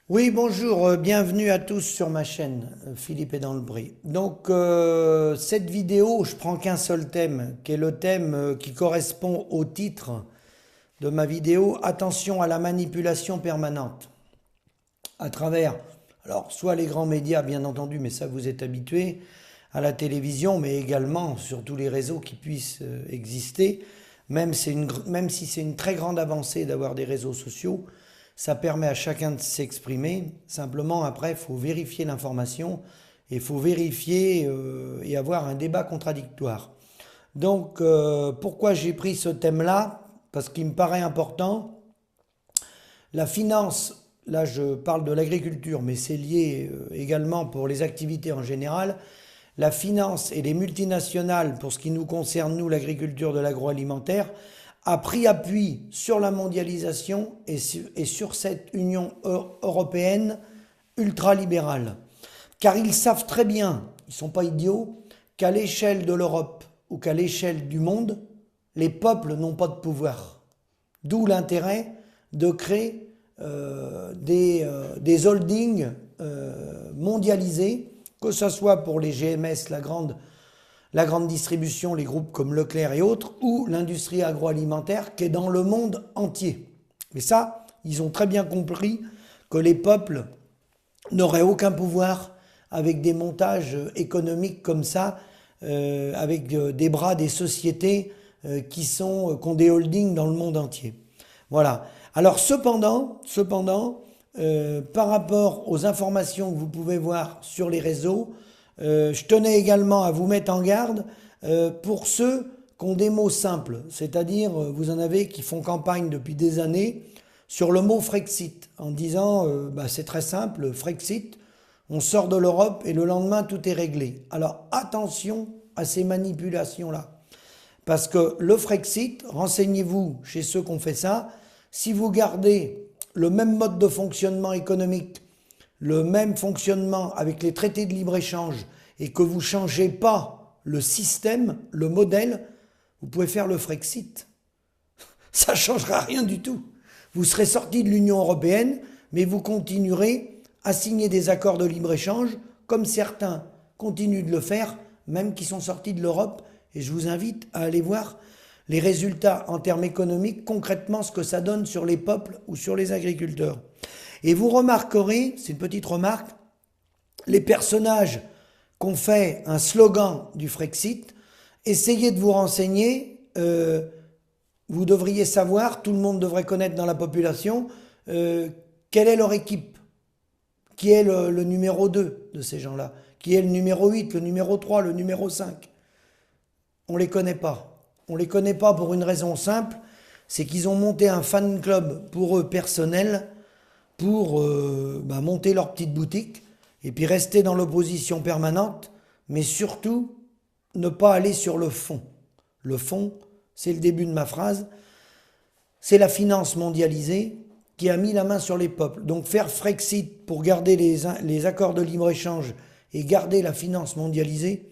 Oui, bonjour, bienvenue à tous sur ma chaîne, Philippe est dans le bris. Donc, cette vidéo, je prends qu'un seul thème, qui est le thème qui correspond au titre de ma vidéo, Attention à la manipulation permanente, à travers, alors, soit les grands médias, bien entendu, mais ça vous êtes habitués, à la télévision, mais également sur tous les réseaux qui puissent exister, même si c'est une très grande avancée d'avoir des réseaux sociaux. Ça permet à chacun de s'exprimer. Simplement, après, il faut vérifier l'information et il faut vérifier et avoir un débat contradictoire. Donc, pourquoi j'ai pris ce thème-là? Parce qu'il me paraît important. La finance, là je parle de l'agriculture, mais c'est lié également pour les activités en général. La finance et les multinationales, pour ce qui nous concerne, nous, l'agriculture de l'agroalimentaire, a pris appui sur la mondialisation et sur cette Union européenne ultralibérale. Car ils savent très bien, ils ne sont pas idiots, qu'à l'échelle de l'Europe ou qu'à l'échelle du monde, les peuples n'ont pas de pouvoir. D'où l'intérêt de créer des holdings mondialisés, que ce soit pour les GMS, la grande distribution, les groupes comme Leclerc et autres, ou l'industrie agroalimentaire qui est dans le monde entier. Et ça, ils ont très bien compris que les peuples n'auraient aucun pouvoir avec des montages économiques comme ça, avec des bras des sociétés qui ont des holdings dans le monde entier. Voilà. Alors cependant, par rapport aux informations que vous pouvez voir sur les réseaux, je tenais également à vous mettre en garde pour ceux qui ont des mots simples, c'est-à-dire vous en avez qui font campagne depuis des années sur le mot Frexit, en disant c'est très simple, Frexit, on sort de l'Europe et le lendemain tout est réglé. Alors attention à ces manipulations-là. Parce que le Frexit, renseignez-vous chez ceux qui ont fait ça, si vous gardez le même mode de fonctionnement économique, le même fonctionnement avec les traités de libre-échange et que vous ne changez pas le système, le modèle, vous pouvez faire le Frexit. Ça ne changera rien du tout. Vous serez sorti de l'Union européenne, mais vous continuerez à signer des accords de libre-échange, comme certains continuent de le faire, même qui sont sortis de l'Europe. Et je vous invite à aller voir les résultats en termes économiques, concrètement ce que ça donne sur les peuples ou sur les agriculteurs. Et vous remarquerez, c'est une petite remarque, les personnages qu'ont fait un slogan du Frexit, essayez de vous renseigner, vous devriez savoir, tout le monde devrait connaître dans la population, quelle est leur équipe, qui est le numéro 2 de ces gens-là, qui est le numéro 8, le numéro 3, le numéro 5. On ne les connaît pas. On ne les connaît pas pour une raison simple, c'est qu'ils ont monté un fan club pour eux personnel, pour monter leur petite boutique, et puis rester dans l'opposition permanente, mais surtout ne pas aller sur le fond. Le fond, c'est le début de ma phrase, c'est la finance mondialisée qui a mis la main sur les peuples. Donc faire Frexit pour garder les accords de libre-échange et garder la finance mondialisée,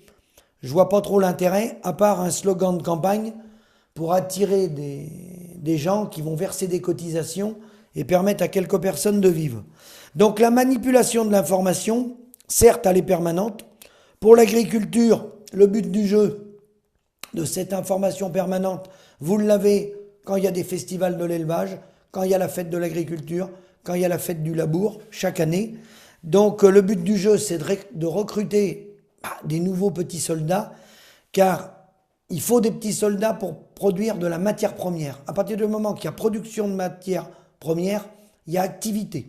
je vois pas trop l'intérêt, à part un slogan de campagne pour attirer des gens qui vont verser des cotisations et permettre à quelques personnes de vivre. Donc la manipulation de l'information, certes, elle est permanente. Pour l'agriculture, le but du jeu de cette information permanente, vous l'avez quand il y a des festivals de l'élevage, quand il y a la fête de l'agriculture, quand il y a la fête du labour, chaque année. Donc le but du jeu, c'est de recruter des nouveaux petits soldats, car il faut des petits soldats pour produire de la matière première. À partir du moment qu'il y a production de matière première, il y a activité.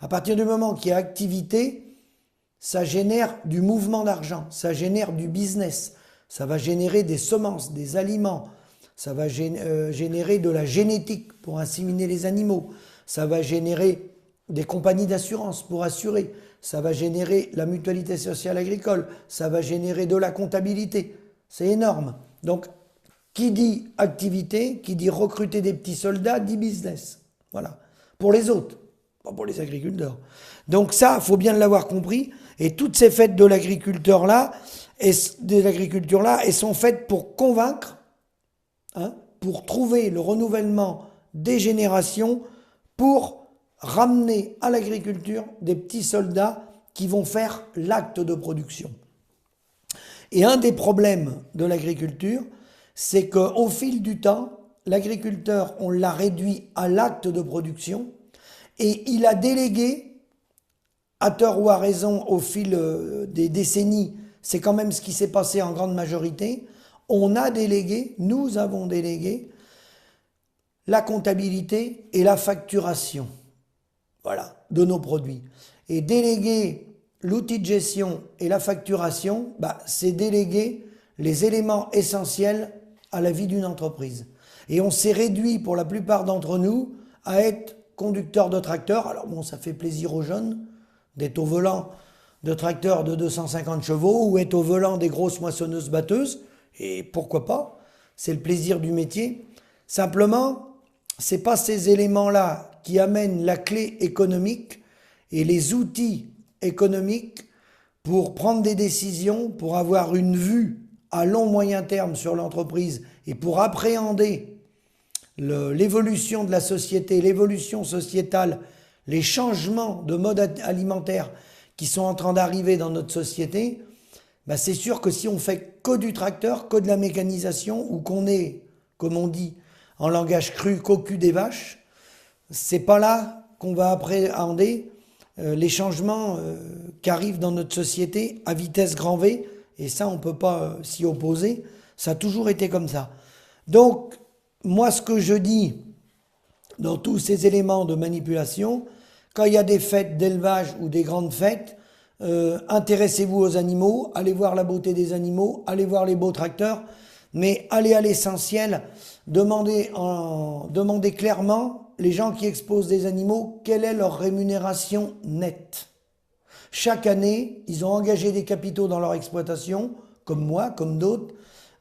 À partir du moment qu'il y a activité, ça génère du mouvement d'argent, ça génère du business, ça va générer des semences, des aliments, ça va générer de la génétique pour inséminer les animaux, ça va générer des compagnies d'assurance pour assurer, ça va générer la mutualité sociale agricole, ça va générer de la comptabilité. C'est énorme. Donc, qui dit activité, qui dit recruter des petits soldats, dit business. Voilà. Pour les autres, pas pour les agriculteurs. Donc ça, il faut bien l'avoir compris. Et toutes ces fêtes de l'agriculture-là, elles sont faites pour convaincre, pour trouver le renouvellement des générations, pour ramener à l'agriculture des petits soldats qui vont faire l'acte de production. Et un des problèmes de l'agriculture, c'est qu'au fil du temps, l'agriculteur, on l'a réduit à l'acte de production et il a délégué, à tort ou à raison, au fil des décennies, c'est quand même ce qui s'est passé en grande majorité, nous avons délégué la comptabilité et la facturation, voilà, de nos produits. Et déléguer l'outil de gestion et la facturation, c'est déléguer les éléments essentiels à la vie d'une entreprise. Et on s'est réduit pour la plupart d'entre nous à être conducteur de tracteur. Alors bon, ça fait plaisir aux jeunes d'être au volant de tracteurs de 250 chevaux ou être au volant des grosses moissonneuses batteuses. Et pourquoi pas, c'est le plaisir du métier. Simplement, c'est pas ces éléments-là qui amènent la clé économique et les outils économiques pour prendre des décisions, pour avoir une vue à long moyen terme sur l'entreprise et pour appréhender l'évolution de la société, l'évolution sociétale, les changements de mode alimentaire qui sont en train d'arriver dans notre société, c'est sûr que si on fait que du tracteur, que de la mécanisation, ou qu'on est, comme on dit en langage cru, qu'au cul des vaches, c'est pas là qu'on va appréhender les changements qui arrivent dans notre société à vitesse grand V, et ça on ne peut pas s'y opposer, ça a toujours été comme ça. Donc moi ce que je dis dans tous ces éléments de manipulation, quand il y a des fêtes d'élevage ou des grandes fêtes, intéressez-vous aux animaux, allez voir la beauté des animaux, allez voir les beaux tracteurs, mais allez à l'essentiel, demandez clairement les gens qui exposent des animaux, quelle est leur rémunération nette. Chaque année, ils ont engagé des capitaux dans leur exploitation, comme moi, comme d'autres.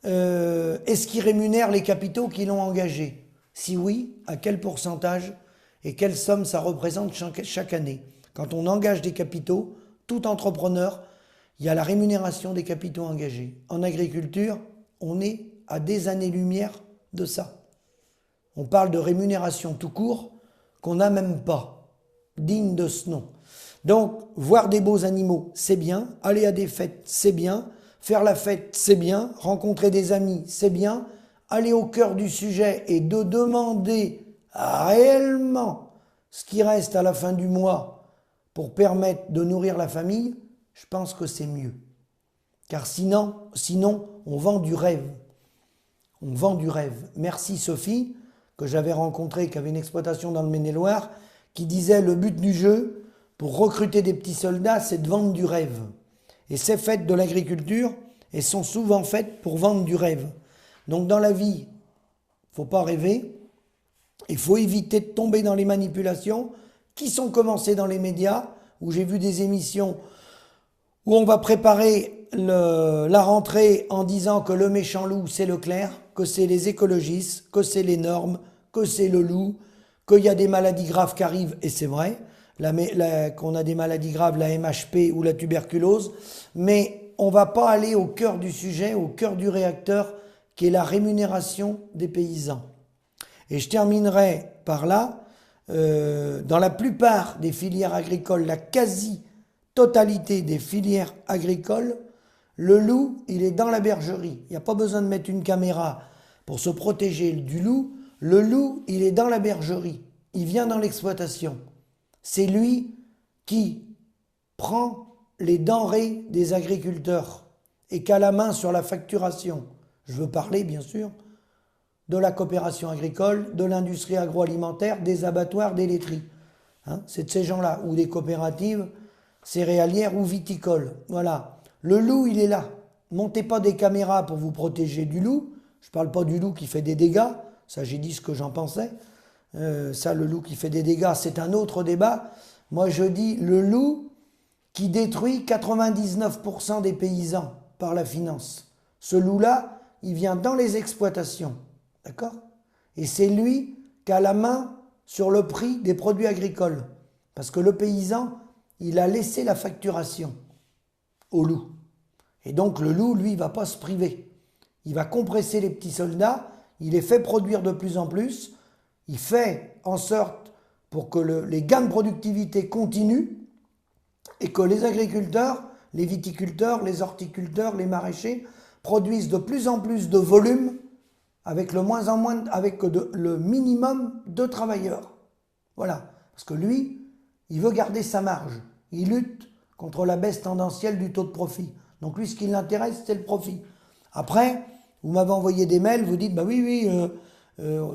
Est-ce qu'ils rémunèrent les capitaux qu'ils ont engagés? Si oui, à quel pourcentage et quelle somme ça représente chaque année? Quand on engage des capitaux, tout entrepreneur, il y a la rémunération des capitaux engagés. En agriculture, on est à des années-lumière de ça. On parle de rémunération tout court qu'on n'a même pas, digne de ce nom. Donc, voir des beaux animaux, c'est bien. Aller à des fêtes, c'est bien. Faire la fête, c'est bien. Rencontrer des amis, c'est bien. Aller au cœur du sujet et de demander réellement ce qui reste à la fin du mois pour permettre de nourrir la famille, je pense que c'est mieux. Car sinon, on vend du rêve. On vend du rêve. Merci Sophie, que j'avais rencontrée, qui avait une exploitation dans le Maine-et-Loire, qui disait le but du jeu, pour recruter des petits soldats, c'est de vendre du rêve. Et ces fêtes de l'agriculture, elles sont souvent faites pour vendre du rêve. Donc dans la vie, il ne faut pas rêver, il faut éviter de tomber dans les manipulations qui sont commencées dans les médias, où j'ai vu des émissions où on va préparer la rentrée en disant que le méchant loup, c'est Leclerc, que c'est les écologistes, que c'est les normes, que c'est le loup, qu'il y a des maladies graves qui arrivent, et c'est vrai, qu'on a des maladies graves, la MHP ou la tuberculose, mais on ne va pas aller au cœur du sujet, au cœur du réacteur, qui est la rémunération des paysans. Et je terminerai par là, dans la plupart des filières agricoles, la quasi-totalité des filières agricoles, le loup, il est dans la bergerie. Il n'y a pas besoin de mettre une caméra pour se protéger du loup. Le loup, il est dans la bergerie. Il vient dans l'exploitation. C'est lui qui prend les denrées des agriculteurs et qui a la main sur la facturation. Je veux parler, bien sûr, de la coopération agricole, de l'industrie agroalimentaire, des abattoirs, des laiteries. C'est de ces gens-là, ou des coopératives céréalières ou viticoles. Voilà. Le loup, il est là. Montez pas des caméras pour vous protéger du loup. Je ne parle pas du loup qui fait des dégâts. Ça, j'ai dit ce que j'en pensais. Ça, le loup qui fait des dégâts, c'est un autre débat. Moi, je dis le loup qui détruit 99% des paysans par la finance. Ce loup-là, il vient dans les exploitations. D'accord? Et c'est lui qui a la main sur le prix des produits agricoles. Parce que le paysan, il a laissé la facturation au loup. Et donc le loup, lui, il ne va pas se priver. Il va compresser les petits soldats, il les fait produire de plus en plus, il fait en sorte pour que les gains de productivité continuent et que les agriculteurs, les viticulteurs, les horticulteurs, les maraîchers produisent de plus en plus de volume avec le minimum de travailleurs. Voilà. Parce que lui, il veut garder sa marge. Il lutte contre la baisse tendancielle du taux de profit. Donc lui, ce qui l'intéresse, c'est le profit. Après, vous m'avez envoyé des mails, vous dites, bah oui,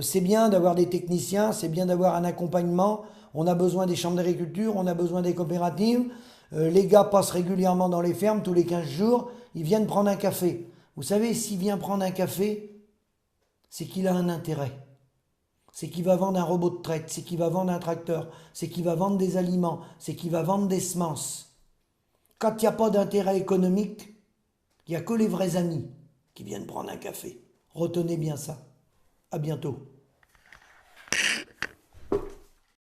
c'est bien d'avoir des techniciens, c'est bien d'avoir un accompagnement, on a besoin des chambres d'agriculture, on a besoin des coopératives, les gars passent régulièrement dans les fermes, tous les 15 jours, ils viennent prendre un café. Vous savez, s'il vient prendre un café, c'est qu'il a un intérêt. C'est qu'il va vendre un robot de traite, c'est qu'il va vendre un tracteur, c'est qu'il va vendre des aliments, c'est qu'il va vendre des semences. Quand il n'y a pas d'intérêt économique, il n'y a que les vrais amis qui viennent prendre un café. Retenez bien ça. À bientôt.